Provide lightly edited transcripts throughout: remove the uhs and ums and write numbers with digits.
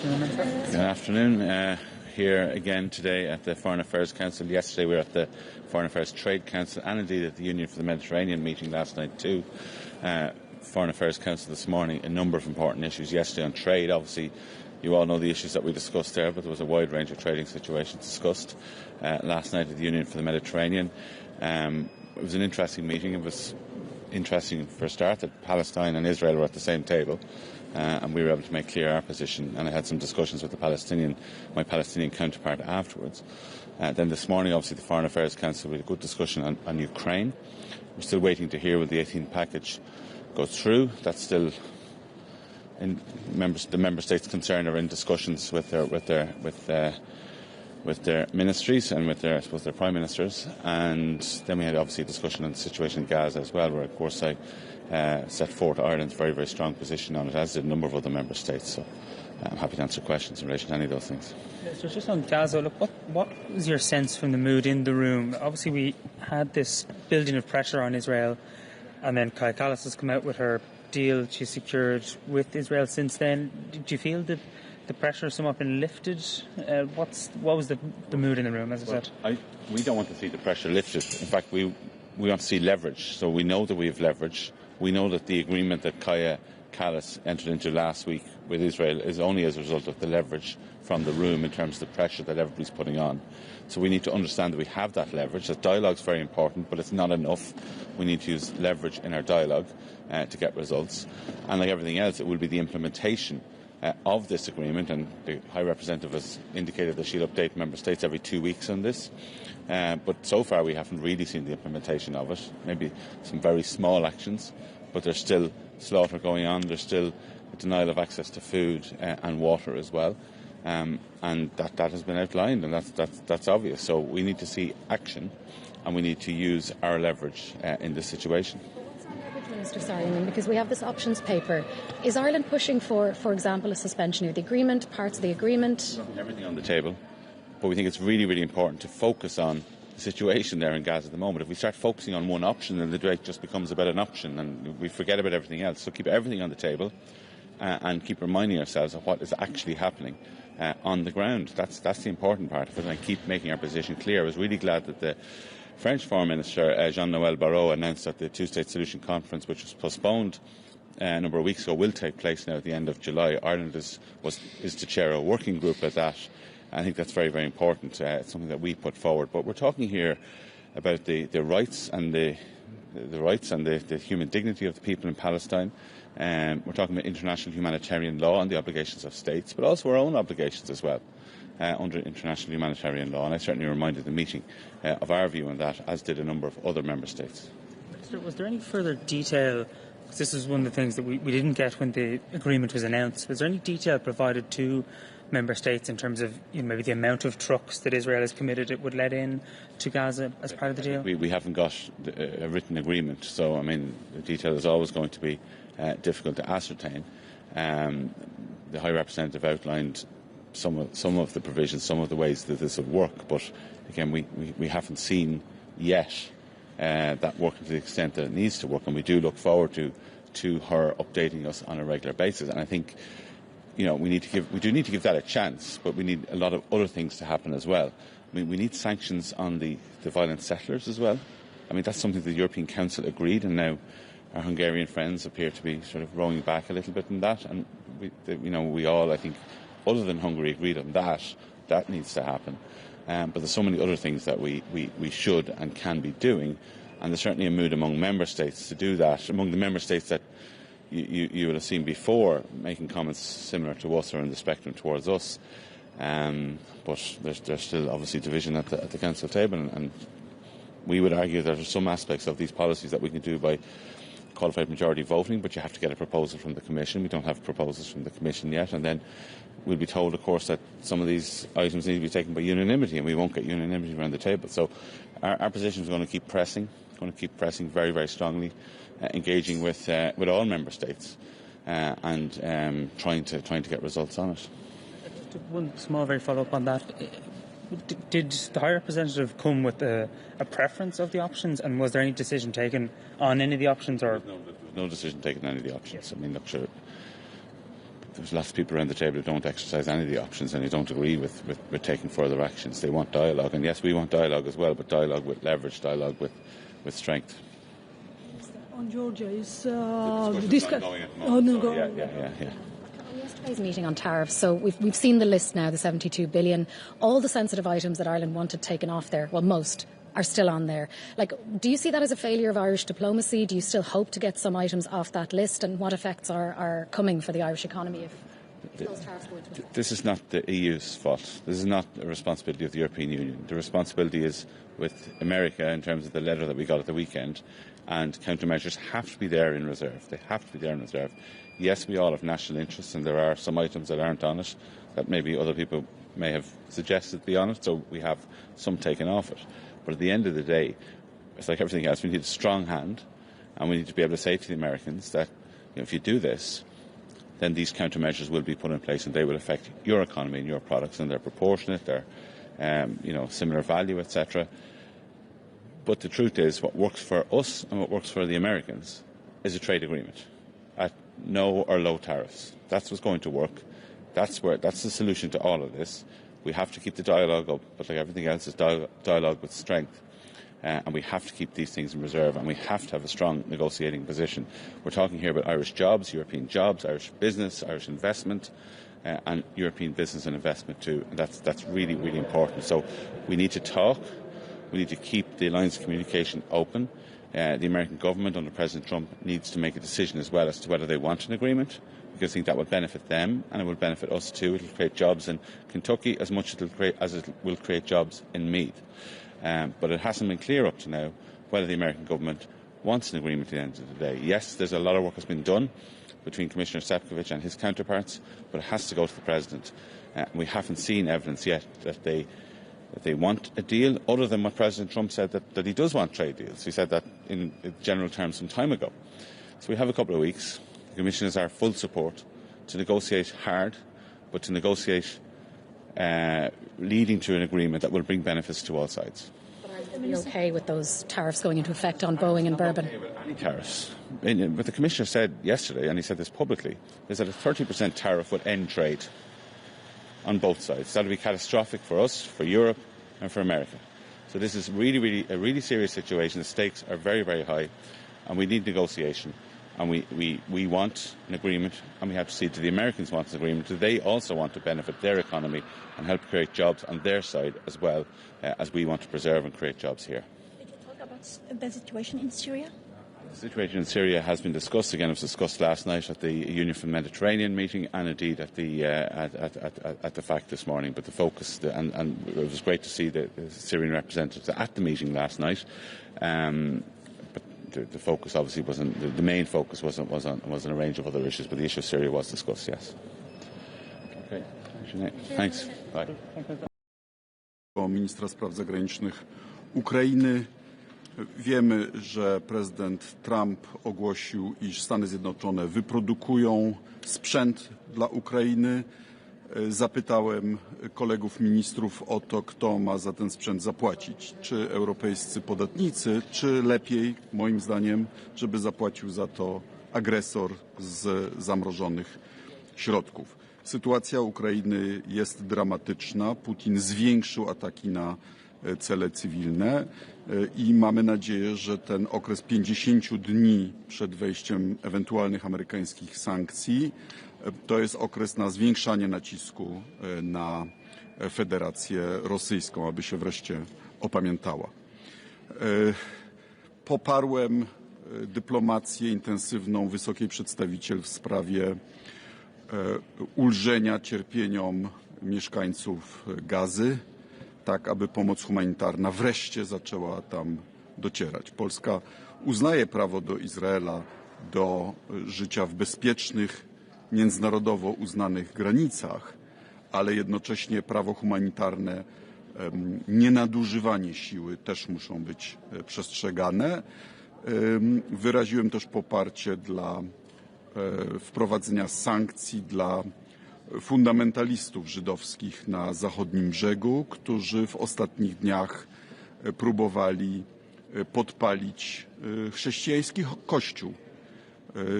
afternoon, Minister. Good afternoon. Here again today at the Foreign Affairs Council. Yesterday we were at the Foreign Affairs Trade Council and indeed at the Union for the Mediterranean meeting last night too. Foreign Affairs Council this morning, a number of important issues. Yesterday on trade, obviously you all know the issues that we discussed there, but there was a wide range of trading situations discussed last night at the Union for the Mediterranean. It was an interesting meeting. It was interesting for a start that Palestine and Israel were at the same table. And we were able to make clear our position, and I had some discussions with my Palestinian counterpart afterwards. Then this morning, obviously, the Foreign Affairs Council, we had a good discussion on Ukraine. We're still waiting to hear will the 18th package go through. That's still the member states concerned are in discussions with their ministries and with their prime ministers. And then we had obviously a discussion on the situation in Gaza as well, where of course I set forth Ireland's very, very strong position on it, as did a number of other member states. So I'm happy to answer questions in relation to any of those things. So just on Gaza, look, what was your sense from the mood in the room? Obviously we had this building of pressure on Israel, and then Kaja Kallas has come out with her deal she secured with Israel since then. Did you feel that the pressure has somewhat been lifted? What was the mood in the room, as I said? We don't want to see the pressure lifted. In fact, we want to see leverage. So we know that we have leverage. We know that the agreement that Kaja Kallas entered into last week with Israel is only as a result of the leverage from the room in terms of the pressure that everybody's putting on. So we need to understand that we have that leverage. That dialogue is very important, but it's not enough. We need to use leverage in our dialogue to get results. And like everything else, it will be the implementation of this agreement, and the High Representative has indicated that she'll update Member States every 2 weeks on this. But so far we haven't really seen the implementation of it. Maybe some very small actions, but there's still slaughter going on. There's still a denial of access to food and water as well. And that has been outlined, and that's obvious. So we need to see action, and we need to use our leverage in this situation. Minister, because we have this options paper. Is Ireland pushing for example, a suspension of the agreement, parts of the agreement? Everything on the table. But we think it's really, really important to focus on the situation there in Gaza at the moment. If we start focusing on one option, then the debate just becomes about an option and we forget about everything else. So keep everything on the table and keep reminding ourselves of what is actually happening on the ground. That's the important part of it, and keep making our position clear. I was really glad that the French Foreign Minister Jean-Noël Barrot announced that the two-state solution conference, which was postponed a number of weeks ago, will take place now at the end of July. Ireland is to chair a working group at that. I think that's very, very important. It's something that we put forward. But we're talking here about the rights and the human dignity of the people in Palestine. We're talking about international humanitarian law and the obligations of states, but also our own obligations as well under international humanitarian law. And I certainly reminded the meeting of our view on that, as did a number of other member states. Was there any further detail? Because this is one of the things that we didn't get when the agreement was announced. Was there any detail provided to member states in terms of maybe the amount of trucks that Israel has committed it would let in to Gaza as part of the deal? We haven't got a written agreement, so I mean the detail is always going to be difficult to ascertain. The High Representative outlined some of the provisions, some of the ways that this would work, but again we haven't seen yet that working to the extent that it needs to work, and we do look forward to her updating us on a regular basis. And I think we do need to give that a chance, but we need a lot of other things to happen as well. I mean, we need sanctions on the violent settlers as well. I mean, that's something the European Council agreed, and now our Hungarian friends appear to be sort of rowing back a little bit in that. And we all, I think, other than Hungary, agreed on that. That needs to happen. But there's so many other things that we should and can be doing, and there's certainly a mood among member states to do that. Among the member states that you will have seen before making comments similar to us or in the spectrum towards us, but there's still obviously division at the council table, and we would argue that there are some aspects of these policies that we can do by qualified majority voting, but you have to get a proposal from the Commission. We don't have proposals from the Commission yet, and then we'll be told, of course, that some of these items need to be taken by unanimity, and we won't get unanimity around the table. So our position is going to keep pressing very, very strongly, engaging with all member states and trying to get results on it. One small, very follow-up on that. Did the High Representative come with a preference of the options, and was there any decision taken on any of the options? Or there was no decision taken on any of the options. I mean, look, sure, there's lots of people around the table who don't exercise any of the options and who don't agree with taking further actions. They want dialogue, and yes, we want dialogue as well, but dialogue with leverage, dialogue with strength. On Georgia, is ongoing at the moment. So, yeah. Yesterday's meeting on tariffs, so we've seen the list now, the 72 billion. All the sensitive items that Ireland wanted taken off there, well, most are still on there. Like, do you see that as a failure of Irish diplomacy? Do you still hope to get some items off that list? And what effects are coming for the Irish economy if those tariffs go into effect? This is not the EU's fault. This is not a responsibility of the European Union. The responsibility is with America in terms of the letter that we got at the weekend, and countermeasures have to be there in reserve. They have to be there in reserve. Yes, we all have national interests, and there are some items that aren't on it that maybe other people may have suggested be on it, so we have some taken off it. But at the end of the day, it's like everything else, we need a strong hand, and we need to be able to say to the Americans that, if you do this, then these countermeasures will be put in place and they will affect your economy and your products, and they're proportionate, they're similar value, etc. But the truth is, what works for us and what works for the Americans is a trade agreement at no or low tariffs. That's what's going to work. That's the solution to all of this. We have to keep the dialogue up, but like everything else, it's dialogue with strength. And we have to keep these things in reserve, and we have to have a strong negotiating position. We're talking here about Irish jobs, European jobs, Irish business, Irish investment, and European business and investment too. And that's really, really important. So we need to talk. We need to keep the lines of communication open. The American government under President Trump needs to make a decision as well as to whether they want an agreement, because I think that will benefit them and it will benefit us too. It will create jobs in Kentucky as much as it will create jobs in Meath. But it hasn't been clear up to now whether the American government wants an agreement at the end of the day. Yes, there's a lot of work that's been done between Commissioner Sefcovic and his counterparts, but it has to go to the President. We haven't seen evidence yet that they want a deal, other than what President Trump said, that he does want trade deals. He said that in general terms some time ago. So we have a couple of weeks. The Commission is our full support to negotiate hard, but to negotiate leading to an agreement that will bring benefits to all sides. Are you okay with those tariffs going into effect on Boeing and Bourbon? Okay with any tariffs. What the Commissioner said yesterday, and he said this publicly, is that a 30% tariff would end trade on both sides. That would be catastrophic for us, for Europe, and for America. So this is really a really serious situation. The stakes are very, very high, and we need negotiation. And we want an agreement, and we have to see, do the Americans want an agreement? Do they also want to benefit their economy and help create jobs on their side as well, as we want to preserve and create jobs here? Did you talk about the situation in Syria? The situation in Syria has been discussed. Again, it was discussed last night at the Union for the Mediterranean meeting, and indeed at the FAC this morning. But the focus, and it was great to see the Syrian representatives at the meeting last night. But the focus obviously wasn't. The main focus was on a range of other issues. But the issue of Syria was discussed. Yes. Okay. Thanks. Bye. Ministra Spraw Zagranicznych Ukrainy. Wiemy, że prezydent Trump ogłosił, iż Stany Zjednoczone wyprodukują sprzęt dla Ukrainy. Zapytałem kolegów ministrów o to, kto ma za ten sprzęt zapłacić. Czy europejscy podatnicy, czy lepiej, moim zdaniem, żeby zapłacił za to agresor z zamrożonych środków. Sytuacja Ukrainy jest dramatyczna. Putin zwiększył ataki na cele cywilne i mamy nadzieję, że ten okres 50 dni przed wejściem ewentualnych amerykańskich sankcji to jest okres na zwiększanie nacisku na Federację Rosyjską, aby się wreszcie opamiętała. Poparłem dyplomację intensywną wysokiej przedstawiciel w sprawie ulżenia cierpieniom mieszkańców Gazy, tak aby pomoc humanitarna wreszcie zaczęła tam docierać. Polska uznaje prawo do Izraela do życia w bezpiecznych, międzynarodowo uznanych granicach, ale jednocześnie prawo humanitarne, nienadużywanie siły też muszą być przestrzegane. Wyraziłem też poparcie dla wprowadzenia sankcji dla fundamentalistów żydowskich na zachodnim brzegu, którzy w ostatnich dniach próbowali podpalić chrześcijański kościół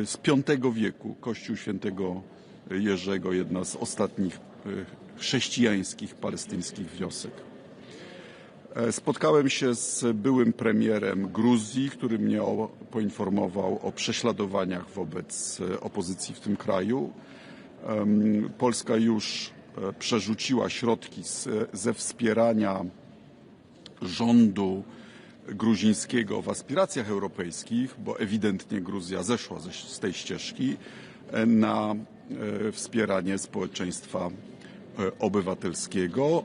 z V wieku, kościół świętego Jerzego, jedna z ostatnich chrześcijańskich palestyńskich wiosek. Spotkałem się z byłym premierem Gruzji, który mnie poinformował o prześladowaniach wobec opozycji w tym kraju. Polska już przerzuciła środki ze wspierania rządu gruzińskiego w aspiracjach europejskich, bo ewidentnie Gruzja zeszła z tej ścieżki, na wspieranie społeczeństwa obywatelskiego.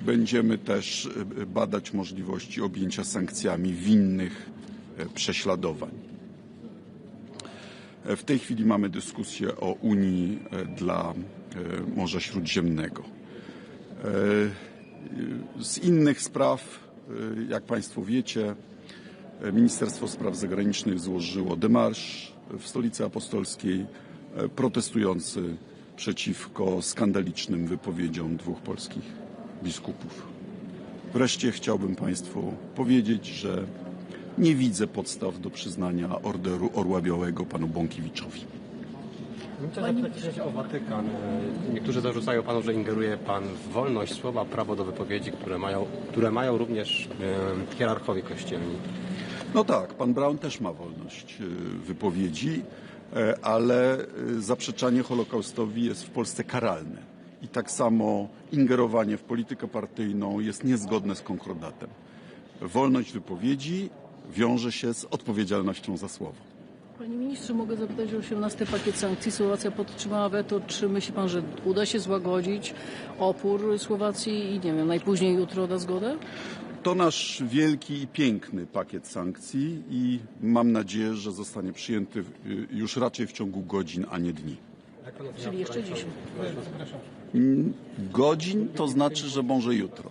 Będziemy też badać możliwości objęcia sankcjami winnych prześladowań. W tej chwili mamy dyskusję o Unii dla Morza Śródziemnego. Z innych spraw, jak Państwo wiecie, Ministerstwo Spraw Zagranicznych złożyło demarsz w Stolicy Apostolskiej protestujący przeciwko skandalicznym wypowiedziom 2 polskich biskupów. Wreszcie chciałbym Państwu powiedzieć, że nie widzę podstaw do przyznania Orderu Orła Białego panu Bąkiewiczowi. Chciałem zapytać o Watykan. Niektórzy zarzucają panu, że ingeruje pan w wolność słowa, prawo do wypowiedzi, które mają również hierarchowie kościelni. No tak, pan Braun też ma wolność wypowiedzi, ale zaprzeczanie Holokaustowi jest w Polsce karalne. I tak samo ingerowanie w politykę partyjną jest niezgodne z konkordatem. Wolność wypowiedzi wiąże się z odpowiedzialnością za słowo. Panie ministrze, mogę zapytać o 18 pakiet sankcji. Słowacja podtrzymała weto. Czy myśli pan, że uda się złagodzić opór Słowacji i nie wiem, najpóźniej jutro da zgodę? To nasz wielki i piękny pakiet sankcji i mam nadzieję, że zostanie przyjęty już raczej w ciągu godzin, a nie dni. Czyli jeszcze dziś. Godzin to znaczy, że może jutro.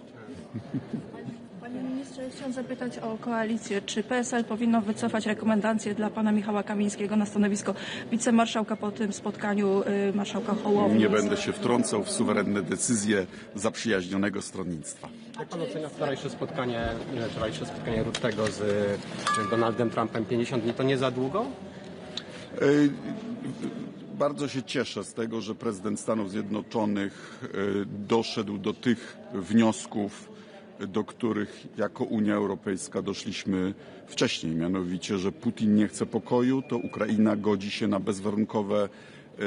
Panie ministrze, chciałam zapytać o koalicję. Czy PSL powinno wycofać rekomendacje dla pana Michała Kamińskiego na stanowisko wicemarszałka po tym spotkaniu marszałka Hołowni? Nie będę się wtrącał w suwerenne decyzje zaprzyjaźnionego stronnictwa. Jak pan ocenia wczorajsze spotkanie Ruttego z Donaldem Trumpem? 50 dni to nie za długo? Bardzo się cieszę z tego, że prezydent Stanów Zjednoczonych doszedł do tych wniosków, do których jako Unia Europejska doszliśmy wcześniej, mianowicie, że Putin nie chce pokoju, to Ukraina godzi się na bezwarunkowe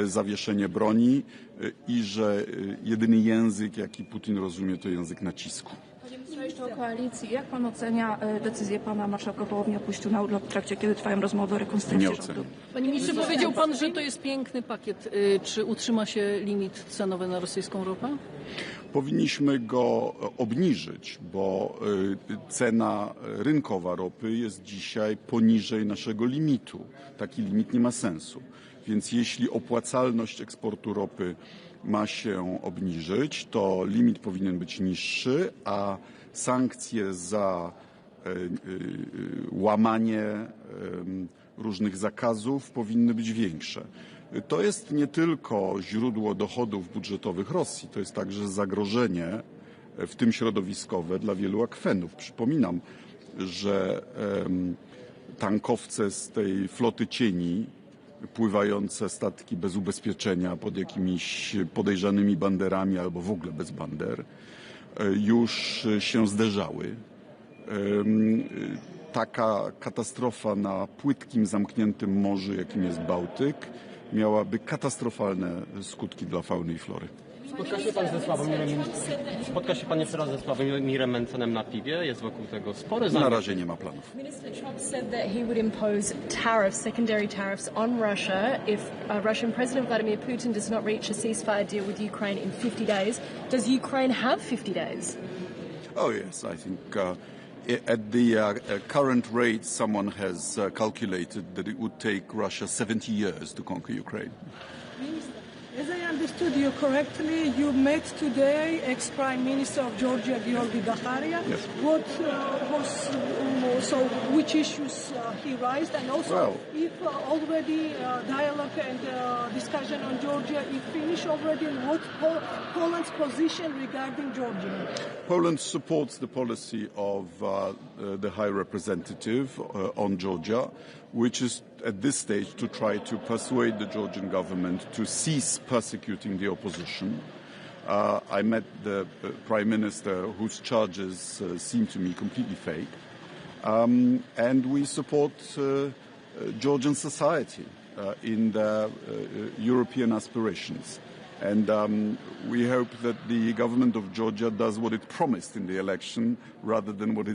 zawieszenie broni i że jedyny język, jaki Putin rozumie, to język nacisku. Panie ministrze, jeszcze o koalicji. Jak pan ocenia decyzję pana marszałka Hołowni o pójściu na urlop w trakcie, kiedy trwają rozmowy o rekonstrukcji Nie rządu? oceniam. Panie ministrze, powiedział pan, że to jest piękny pakiet. Czy utrzyma się limit cenowy na rosyjską ropę? Powinniśmy go obniżyć, bo cena rynkowa ropy jest dzisiaj poniżej naszego limitu. Taki limit nie ma sensu. Więc jeśli opłacalność eksportu ropy ma się obniżyć, to limit powinien być niższy, a sankcje za łamanie różnych zakazów powinny być większe. To jest nie tylko źródło dochodów budżetowych Rosji, to jest także zagrożenie, w tym środowiskowe, dla wielu akwenów. Przypominam, że tankowce z tej floty cieni, pływające statki bez ubezpieczenia pod jakimiś podejrzanymi banderami albo w ogóle bez bander, już się zderzały. Taka katastrofa na płytkim, zamkniętym morzu, jakim jest Bałtyk, miałaby katastrofalne skutki dla fauny i flory. Spotka się pan jeszcze raz ze Sławomirem Mencenem na piwie? Jest wokół tego spory Na razie nie ma planów. Minister Trump said that he would impose tariffs, secondary tariffs on Russia if Russian President Vladimir Putin does not reach a ceasefire deal with Ukraine in 50 days. Does Ukraine have 50 days? Oh yes, I think at the current rate someone has calculated that it would take Russia 70 years to conquer Ukraine. As I understood you correctly, you met today ex-Prime Minister of Georgia, Georgi Gaharia. Yes. Which issues he raised, and also Well, if already dialogue and discussion on Georgia is finished already, and what Poland's position regarding Georgia? Poland supports the policy of the High Representative on Georgia, which is at this stage to try to persuade the Georgian government to cease persecuting the opposition. I met the Prime Minister, whose charges seem to me completely fake, and we support Georgian society in their European aspirations. And we hope that the government of Georgia does what it promised in the election rather than what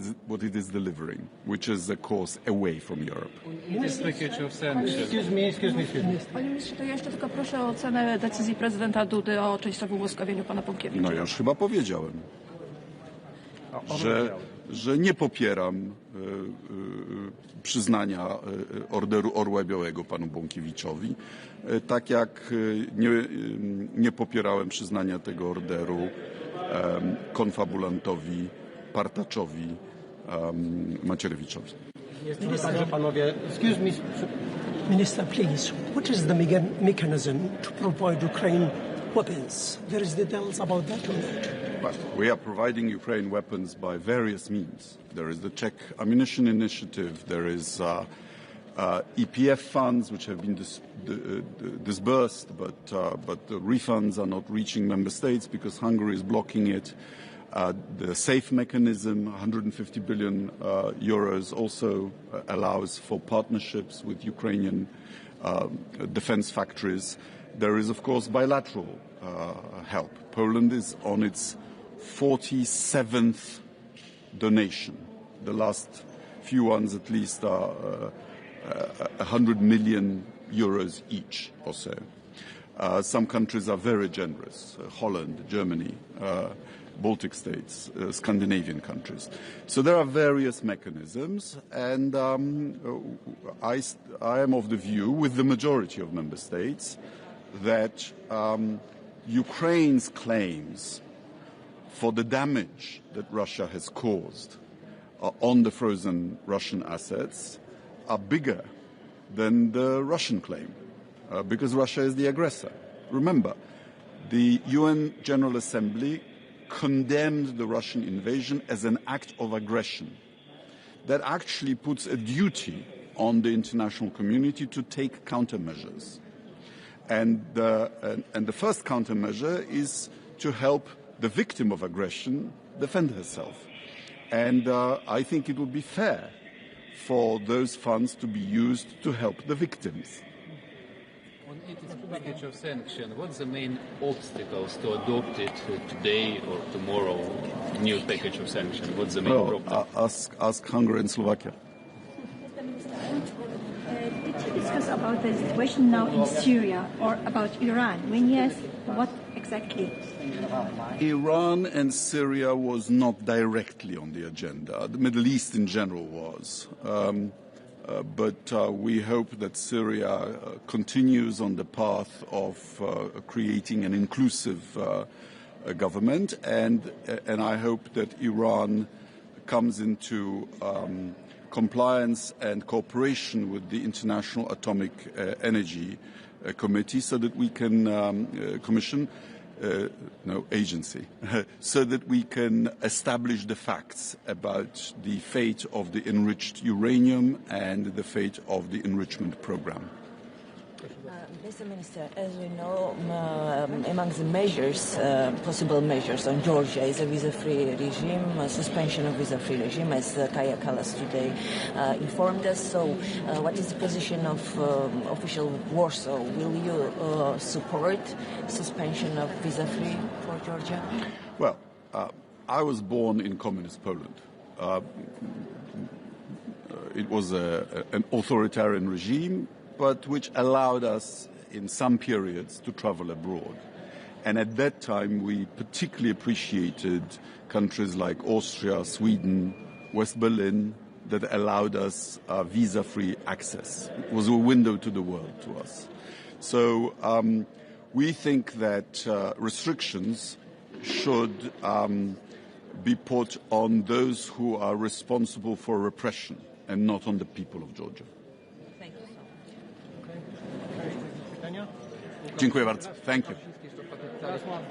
it is delivering, which is a course away from Europe. Excuse me. Panie ministrze, to ja jeszcze tylko proszę o ocenę decyzji prezydenta Dudy o częściowym łaskawieniu pana Bąkiewicza. No ja już chyba powiedziałem, że nie popieram przyznania Orderu Orła Białego panu Bąkiewiczowi, tak jak nie popierałem przyznania tego orderu konfabulantowi, partaczowi Macierewiczowi. Excuse me, Minister, please. What is the mechanism to provide Ukraine weapons? There is details about that or not? But we are providing Ukraine weapons by various means. There is the Czech Ammunition Initiative. There is EPF funds which have been disbursed, but the refunds are not reaching member states because Hungary is blocking it. The SAFE mechanism, 150 billion euros, also allows for partnerships with Ukrainian defense factories. There is, of course, bilateral help. Poland is on its 47th donation. The last few ones, at least, are 100 million euros each or so. Some countries are very generous. Holland, Germany, Baltic states, Scandinavian countries. So there are various mechanisms, and I am of the view, with the majority of member states, that Ukraine's claims for the damage that Russia has caused on the frozen Russian assets are bigger than the Russian claim, because Russia is the aggressor. Remember, the UN General Assembly condemned the Russian invasion as an act of aggression. That actually puts a duty on the international community to take countermeasures. And the first countermeasure is to help the victim of aggression defend herself. And I think it would be fair for those funds to be used to help the victims. On its package of sanctions, what's the main obstacles to adopt it today or tomorrow, new package of sanctions? What's the main problem? Ask Hungary and Slovakia. Did you discuss about the situation now in Syria or about Iran? When yes, what exactly? Iran and Syria was not directly on the agenda. The Middle East in general was. But we hope that Syria continues on the path of creating an inclusive government, and I hope that Iran comes into compliance and cooperation with the International Atomic Energy Committee, so that we can agency, so that we can establish the facts about the fate of the enriched uranium and the fate of the enrichment program. Mr. Minister, as we know, among the measures, possible measures on Georgia is a visa-free regime, a suspension of visa-free regime, as Kaja Kallas today informed us. So what is the position of official Warsaw? Will you support suspension of visa-free for Georgia? Well, I was born in communist Poland. It was an authoritarian regime, but which allowed us in some periods to travel abroad. And at that time, we particularly appreciated countries like Austria, Sweden, West Berlin, that allowed us visa-free access. It was a window to the world to us. So we think that restrictions should be put on those who are responsible for repression and not on the people of Georgia. Thank you so much. Dziękuję bardzo. Thank you.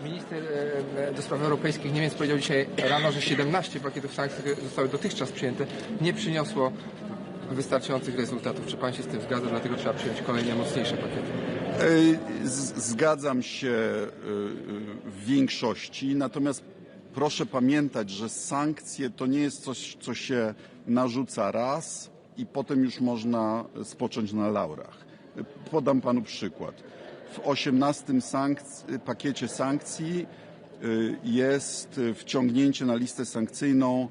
Minister do spraw europejskich Niemiec powiedział dzisiaj rano, że 17 pakietów sankcji, które zostały dotychczas przyjęte, nie przyniosło wystarczających rezultatów. Czy pan się z tym zgadza? Dlatego trzeba przyjąć kolejne mocniejsze pakiety. Zgadzam się w większości, natomiast proszę pamiętać, że sankcje to nie jest coś, co się narzuca raz i potem już można spocząć na laurach. Podam panu przykład. W 18 pakiecie sankcji jest wciągnięcie na listę sankcyjną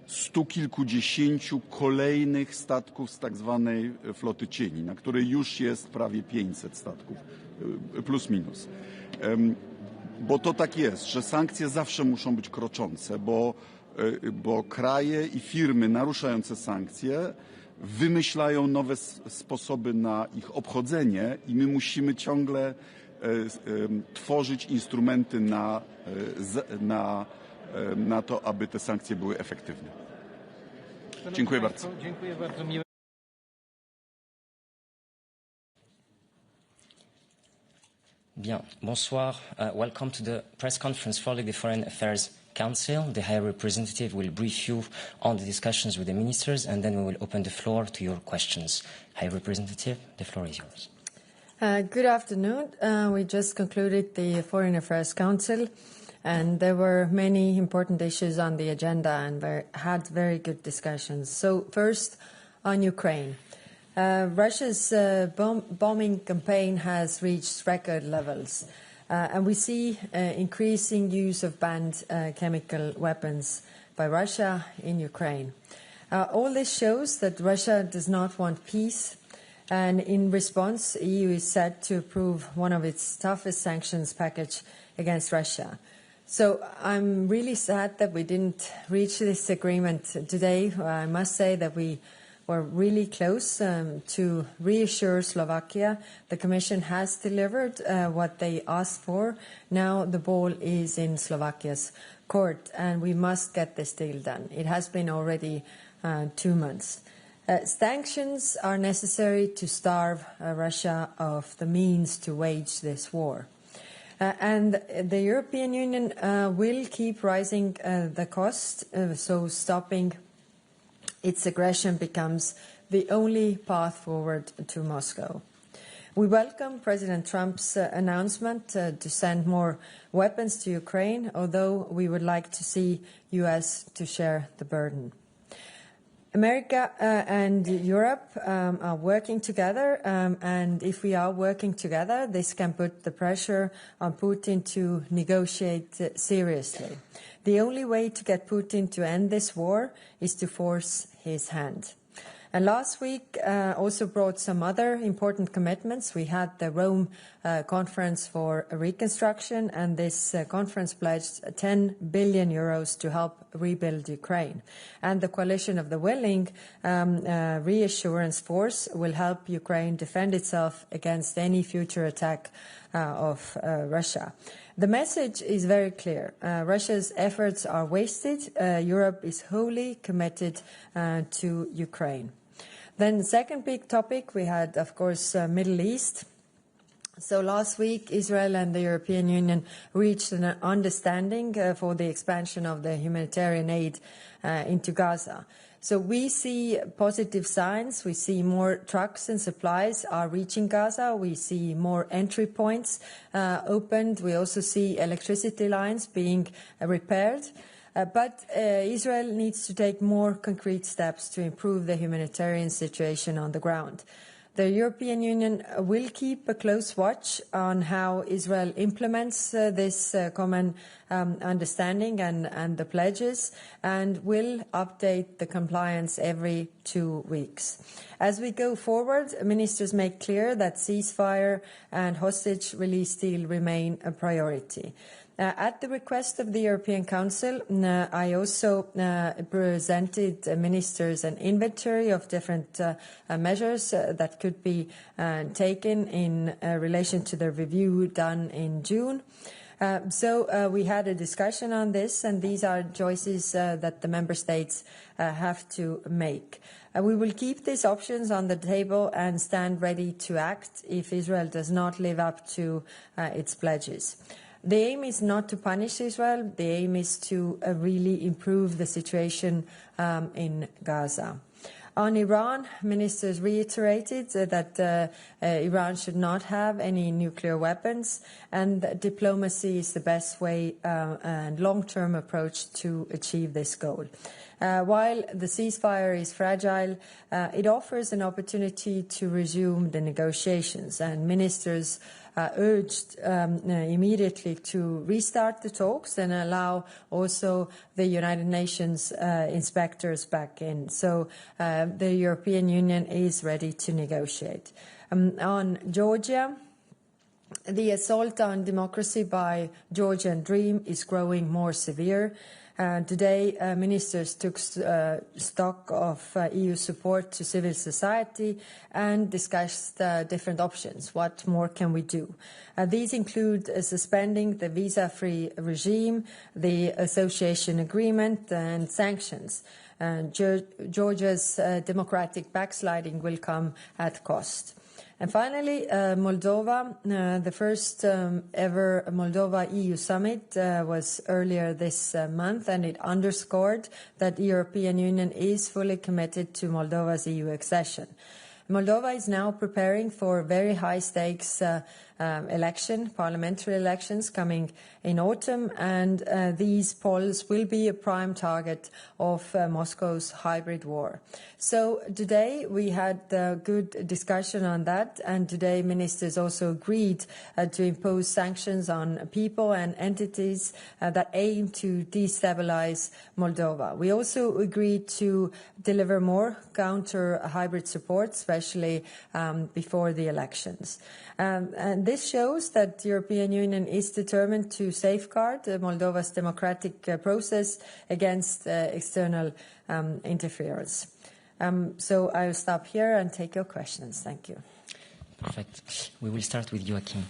100 kilkudziesięciu kolejnych statków z tak zwanej floty cieni, na której już jest prawie 500 statków, plus minus. Bo to tak jest, że sankcje zawsze muszą być kroczące, bo kraje i firmy naruszające sankcje wymyślają nowe sposoby na ich obchodzenie i my musimy ciągle tworzyć instrumenty na to, aby te sankcje były efektywne. Dziękuję bardzo. Dziękuję bardzo. Bien, bonsoir. Welcome to the press conference following the Foreign Affairs Council. The High Representative will brief you on the discussions with the ministers, and then we will open the floor to your questions. High Representative, the floor is yours. Good afternoon. We just concluded the Foreign Affairs Council, and there were many important issues on the agenda, and had very good discussions. So first, on Ukraine. Russia's bombing campaign has reached record levels, and we see increasing use of banned chemical weapons by Russia in Ukraine. All this shows that Russia does not want peace, and in response, the EU is set to approve one of its toughest sanctions package against Russia. So I'm really sad that we didn't reach this agreement today. I must say that we were really close to reassure Slovakia. The Commission has delivered what they asked for. Now the ball is in Slovakia's court, and we must get this deal done. It has been already 2 months. Sanctions are necessary to starve Russia of the means to wage this war. And the European Union will keep raising the cost, so stopping its aggression becomes the only path forward to Moscow. We welcome President Trump's announcement to send more weapons to Ukraine, although we would like to see US to share the burden. America and Europe are working together, and if we are working together, this can put the pressure on Putin to negotiate seriously. The only way to get Putin to end this war is to force his hand. And last week also brought some other important commitments. We had the Rome Conference for Reconstruction, and this conference pledged 10 billion euros to help rebuild Ukraine. And the Coalition of the Willing Reassurance Force will help Ukraine defend itself against any future attack of Russia. The message is very clear. Russia's efforts are wasted. Europe is wholly committed to Ukraine. Then the second big topic we had, of course, Middle East. So last week, Israel and the European Union reached an understanding for the expansion of the humanitarian aid into Gaza. So we see positive signs. We see more trucks and supplies are reaching Gaza. We see more entry points opened. We also see electricity lines being repaired. But Israel needs to take more concrete steps to improve the humanitarian situation on the ground. The European Union will keep a close watch on how Israel implements this common understanding and the pledges, and will update the compliance every 2 weeks. As we go forward, ministers make clear that ceasefire and hostage release deal remain a priority. At the request of the European Council, I also presented ministers an inventory of different measures that could be taken in relation to the review done in June. So we had a discussion on this, and these are choices that the member states have to make. We will keep these options on the table and stand ready to act if Israel does not live up to its pledges. The aim is not to punish Israel. The aim is to really improve the situation in Gaza. On Iran, ministers reiterated that Iran should not have any nuclear weapons, and that diplomacy is the best way and long-term approach to achieve this goal. While the ceasefire is fragile, it offers an opportunity to resume the negotiations, and ministers urged immediately to restart the talks and allow also the United Nations inspectors back in. So the European Union is ready to negotiate. On Georgia, the assault on democracy by Georgian Dream is growing more severe. Today, ministers took stock of EU support to civil society and discussed different options. What more can we do? These include suspending the visa-free regime, the association agreement, and sanctions. Georgia's democratic backsliding will come at cost. And finally, Moldova, the first ever Moldova-EU summit was earlier this month, and it underscored that the European Union is fully committed to Moldova's EU accession. Moldova is now preparing for very high-stakes parliamentary elections coming in autumn, and these polls will be a prime target of Moscow's hybrid war. So today we had a good discussion on that, and today ministers also agreed to impose sanctions on people and entities that aim to destabilize Moldova. We also agreed to deliver more counter-hybrid support, especially before the elections. And this shows that the European Union is determined to safeguard Moldova's democratic process against external interference. So I will stop here and take your questions. Thank you. Perfect. We will start with Joachim.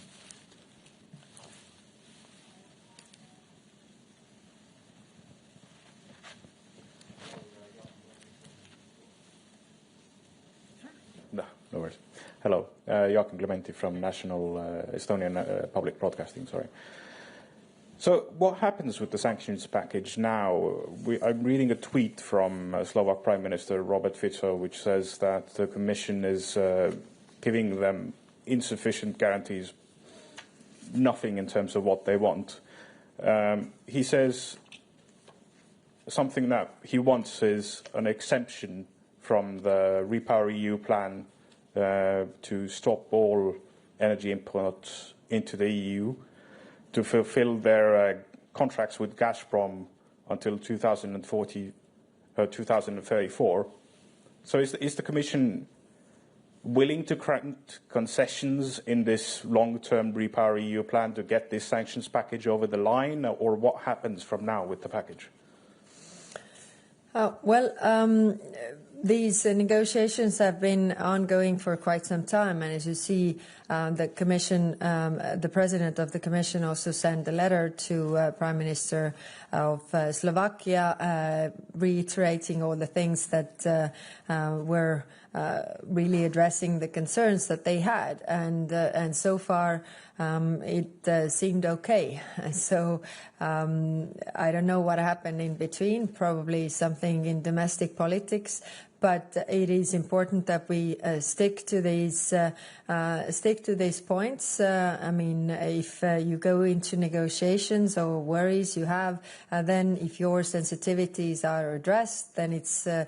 No worries. Hello, Joachim Clementi from National Estonian Public Broadcasting. Sorry. So, what happens with the sanctions package now? I'm reading a tweet from Slovak Prime Minister Robert Fico, which says that the Commission is giving them insufficient guarantees, nothing in terms of what they want. He says something that he wants is an exemption from the Repower EU plan to stop all energy imports into the EU, to fulfill their contracts with Gazprom until 2034. So is the Commission willing to grant concessions in this long-term Repower EU plan to get this sanctions package over the line, or what happens from now with the package? These negotiations have been ongoing for quite some time, and as you see, the Commission, the President of the Commission also sent a letter to Prime Minister of Slovakia reiterating all the things that were really addressing the concerns that they had, and so far it seemed okay. So I don't know what happened in between, probably something in domestic politics, but it is important that we stick to these points. I mean, if you go into negotiations or worries you have, then if your sensitivities are addressed, then it's I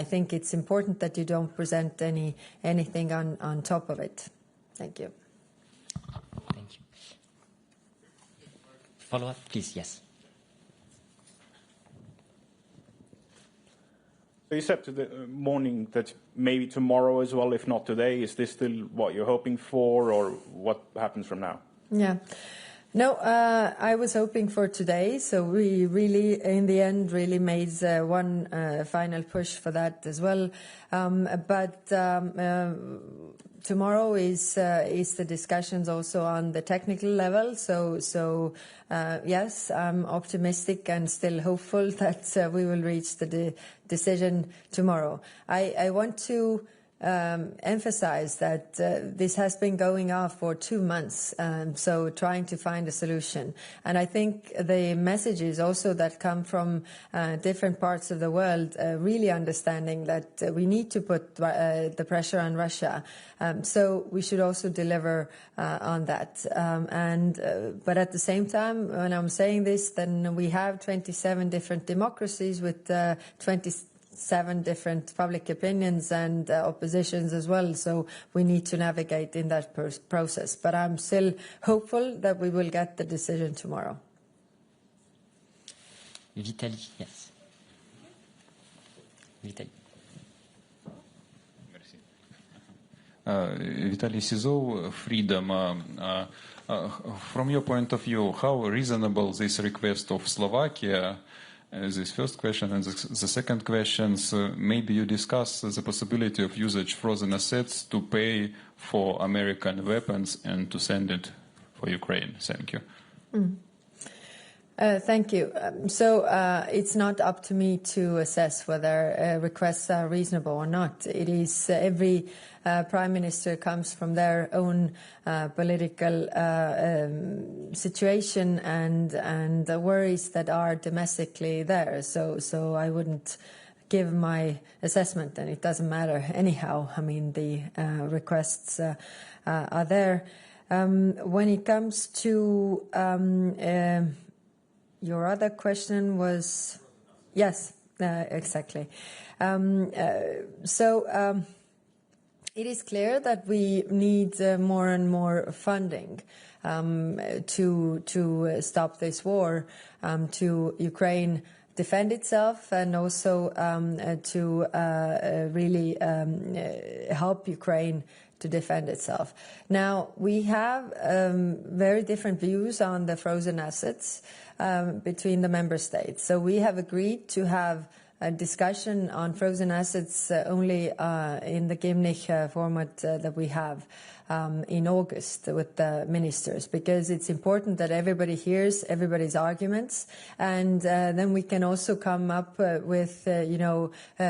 think it's important that you don't present anything on top of it. Thank you. Thank you. Follow up, please. Yes. You said to the morning that maybe tomorrow as well, if not today. Is this still what you're hoping for, or what happens from now? Yeah. No, I was hoping for today, so we really, in the end, really made one final push for that as well. But tomorrow is the discussions also on the technical level. So yes, I'm optimistic and still hopeful that we will reach the decision tomorrow. I want to emphasize that this has been going on for 2 months, so trying to find a solution. And I think the messages also that come from different parts of the world really understanding that we need to put the pressure on Russia. So we should also deliver on that. But at the same time, when I'm saying this, then we have 27 different democracies with 27 different public opinions and oppositions as well. So we need to navigate in that process. But I'm still hopeful that we will get the decision tomorrow. Vitaly, yes. Vitaly. Vitaly Sizov, Freedom. From your point of view, how reasonable this request of Slovakia? This first question, and the second question, maybe you discuss the possibility of usage frozen assets to pay for American weapons and to send it for Ukraine. Thank you. Thank you. So it's not up to me to assess whether requests are reasonable or not. It is every prime minister comes from their own political situation and the worries that are domestically there. So I wouldn't give my assessment, and it doesn't matter anyhow. I mean, the requests are there. When it comes to your other question was, yes, exactly. It is clear that we need more and more funding to stop this war, to Ukraine defend itself, and also to really help Ukraine to defend itself. Now, we have very different views on the frozen assets between the member states. So we have agreed to have a discussion on frozen assets only in the Gimnich format that we have in August with the ministers, because it's important that everybody hears everybody's arguments, and then we can also come up with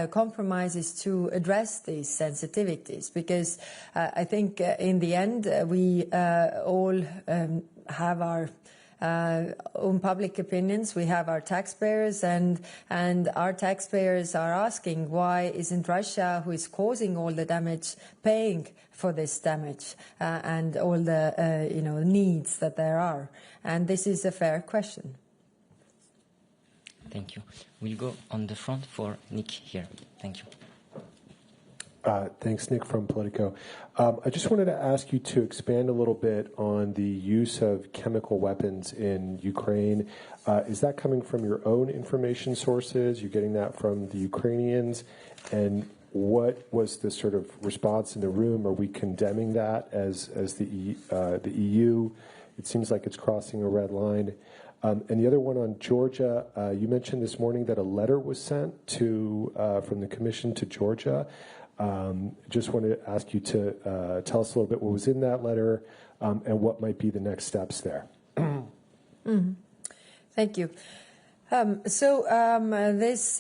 compromises to address these sensitivities, because I think in the end we all have our own public opinions. We have our taxpayers, and our taxpayers are asking, why isn't Russia, who is causing all the damage, paying for this damage and all the needs that there are? And this is a fair question. Thank you. We'll go on the front for Nick here. Thank you. Thanks, Nick from Politico. I just wanted to ask you to expand a little bit on the use of chemical weapons in Ukraine. Is that coming from your own information sources? You're getting that from the Ukrainians? And what was the sort of response in the room? Are we condemning that as the EU? It seems like it's crossing a red line. And the other one on Georgia, you mentioned this morning that a letter was sent from the Commission to Georgia. Just wanted to ask you to tell us a little bit what was in that letter and what might be the next steps there. Thank you. This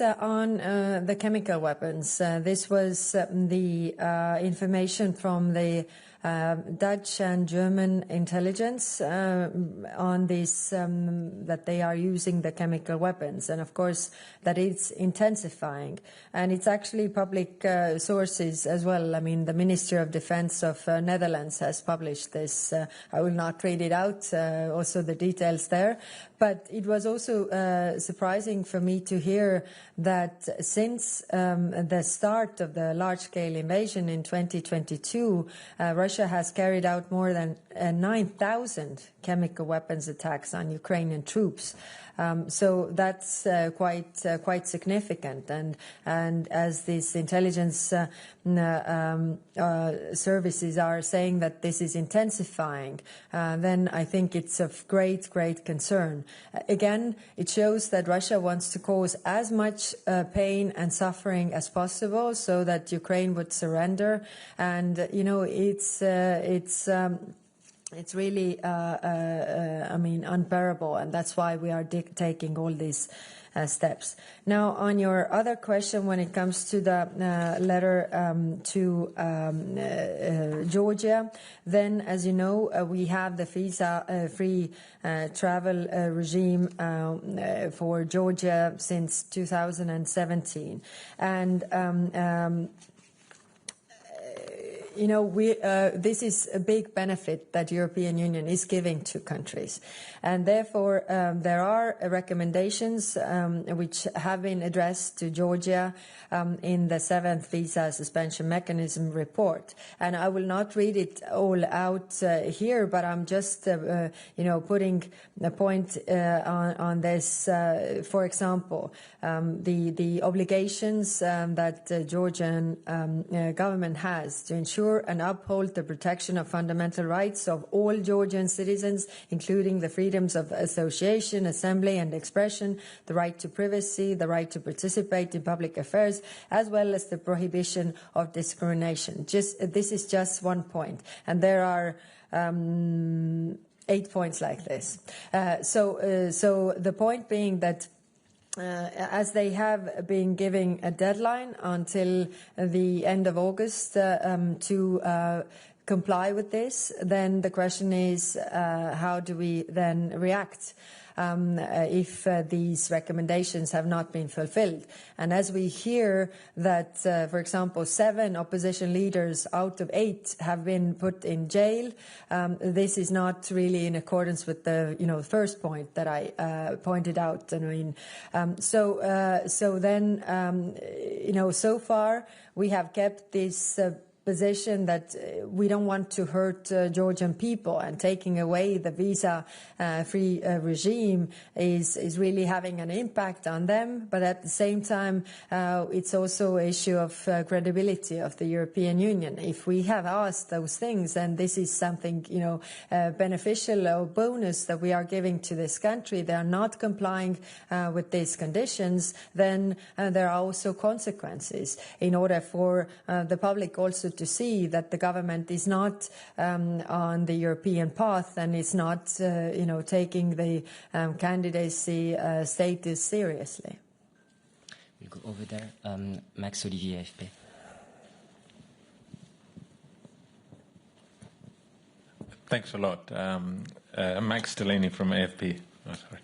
on the chemical weapons. This was the information from the Dutch and German intelligence on this, that they are using the chemical weapons, and of course that it's intensifying, and it's actually public sources as well. I mean, the Ministry of Defense of Netherlands has published this. I will not read it out, also the details there, but it was also surprising for me to hear that since the start of the large-scale invasion in 2022, Russia Russia has carried out more than 9,000 chemical weapons attacks on Ukrainian troops. So that's quite significant. And as these intelligence services are saying that this is intensifying, then I think it's of great concern. Again, it shows that Russia wants to cause as much pain and suffering as possible so that Ukraine would surrender. And, it's really, unbearable, and that's why we are taking all these steps. Now, on your other question, when it comes to the letter to Georgia, then, as you know, we have the visa-free travel regime for Georgia since 2017, and this is a big benefit that the European Union is giving to countries. And therefore, there are recommendations which have been addressed to Georgia in the 7th Visa Suspension Mechanism report. And I will not read it all out here, but I'm just, putting a point on this. For example, the obligations that the Georgian government has to ensure and uphold the protection of fundamental rights of all Georgian citizens, including the freedoms of association, assembly and expression, the right to privacy, the right to participate in public affairs, as well as the prohibition of discrimination. This is just one point, and there are 8 points like this. So the point being that as they have been giving a deadline until the end of August to comply with this, then the question is how do we then react if these recommendations have not been fulfilled. And as we hear that, for example, 7 opposition leaders out of 8 have been put in jail, this is not really in accordance with the first point that I pointed out. So far we have kept this position that we don't want to hurt Georgian people, and taking away the visa-free regime is really having an impact on them. But at the same time, it's also an issue of credibility of the European Union. If we have asked those things, and this is something beneficial or bonus that we are giving to this country, they are not complying with these conditions, then there are also consequences in order for the public also to see that the government is not on the European path and is not, taking the candidacy status seriously. We'll go over there. Max Olivier, AFP. Thanks a lot. Max Delaney from AFP. Oh, sorry.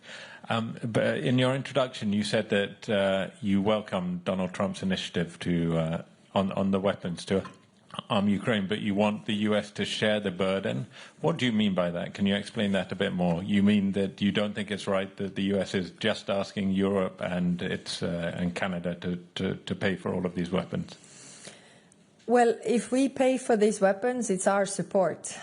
But in your introduction, you said that you welcome Donald Trump's initiative to on the weapons to arm Ukraine, but you want the US to share the burden. What do you mean by that? Can you explain that a bit more? You mean that you don't think it's right that the US is just asking Europe and and Canada to pay for all of these weapons? Well, if we pay for these weapons, it's our support.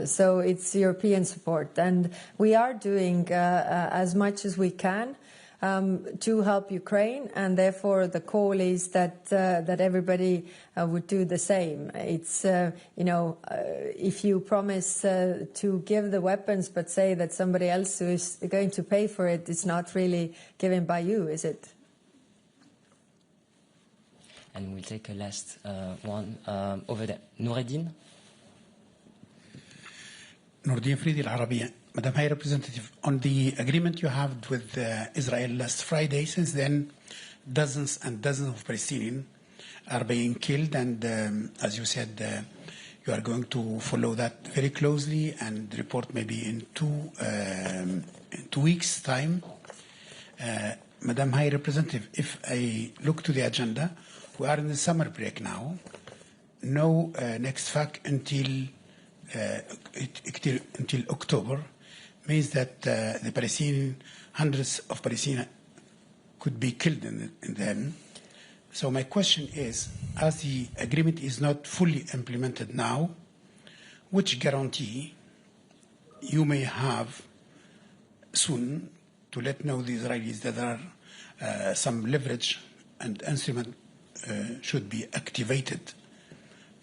So it's European support. And we are doing as much as we can to help Ukraine, and therefore the call is that everybody would do the same. It's if you promise to give the weapons but say that somebody else who is going to pay for it, it's not really given by you, is it? And we'll take a last one over there. Noureddin? Noureddin Fridi, Al-Arabiya. Madam High Representative, on the agreement you have with Israel last Friday, since then dozens and dozens of Palestinians are being killed, and as you said, you are going to follow that very closely and report maybe in 2 weeks' time. Madam High Representative, if I look to the agenda, we are in the summer break now. No next FAC until October, means that the Palestinian, hundreds of Palestinians could be killed in them. So my question is, as the agreement is not fully implemented now, which guarantee you may have soon to let know the Israelis that there are some leverage and instrument should be activated.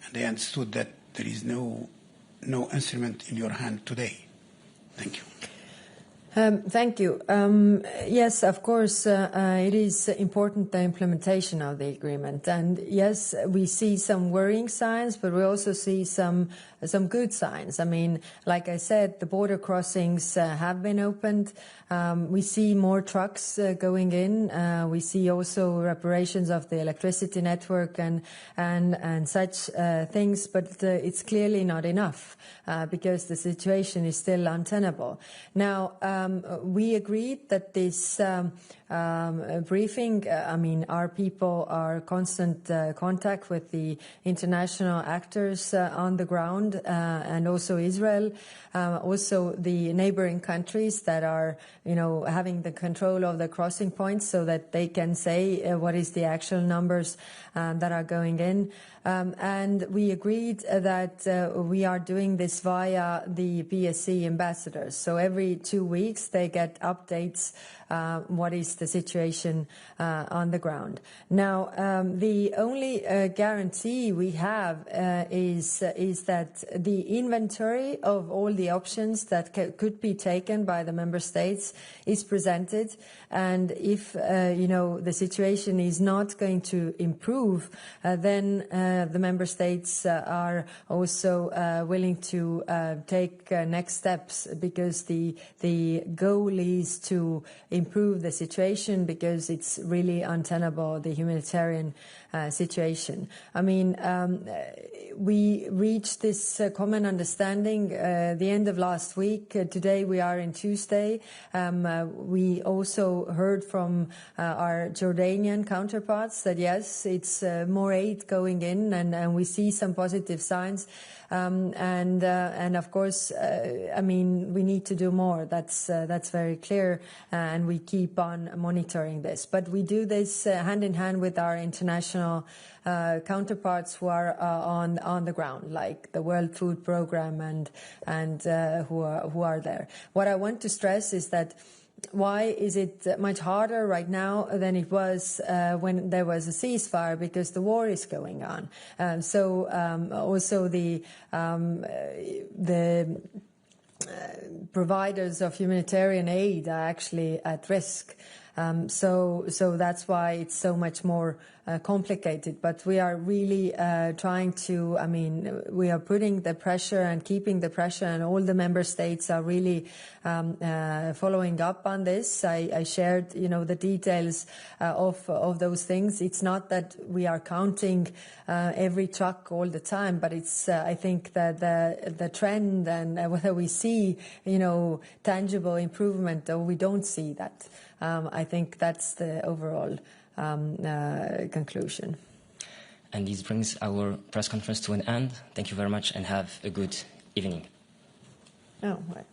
And I understood that there is no instrument in your hand today. Thank you. Thank you. Yes, of course, it is important, the implementation of the agreement. And yes, we see some worrying signs, but we also see some good signs. I mean, like I said, the border crossings have been opened. We see more trucks going in. We see also reparations of the electricity network and such things, but it's clearly not enough because the situation is still untenable. Now, we agreed that this briefing, I mean, our people are constant contact with the international actors on the ground and also Israel, also the neighboring countries that are, having the control of the crossing points so that they can say what is the actual numbers that are going in. And we agreed that we are doing this via the BSC ambassadors. So every 2 weeks they get updates what is the situation on the ground. Now, the only guarantee we have is that the inventory of all the options that could be taken by the member states is presented, and if the situation is not going to improve, then the member states are also willing to take next steps, because the goal is to improve the situation, because it's really untenable, the humanitarian situation. I mean, we reached this common understanding the end of last week. Today we are in Tuesday. We also heard from our Jordanian counterparts that yes, it's more aid going in, and we see some positive signs. And of course, I mean, we need to do more. That's very clear, and we keep on monitoring this. But we do this hand in hand with our international counterparts who are on the ground, like the World Food Programme and who are there. What I want to stress is that why is it much harder right now than it was when there was a ceasefire? Because the war is going on. So also the providers of humanitarian aid are actually at risk. So that's why it's so much more complicated. But we are really trying to, I mean, we are putting the pressure and keeping the pressure, and all the member states are really following up on this. I shared, the details of those things. It's not that we are counting every truck all the time, but it's, I think that the trend and whether we see, tangible improvement or we don't see that. I think that's the overall conclusion. And this brings our press conference to an end. Thank you very much and have a good evening. Oh, right.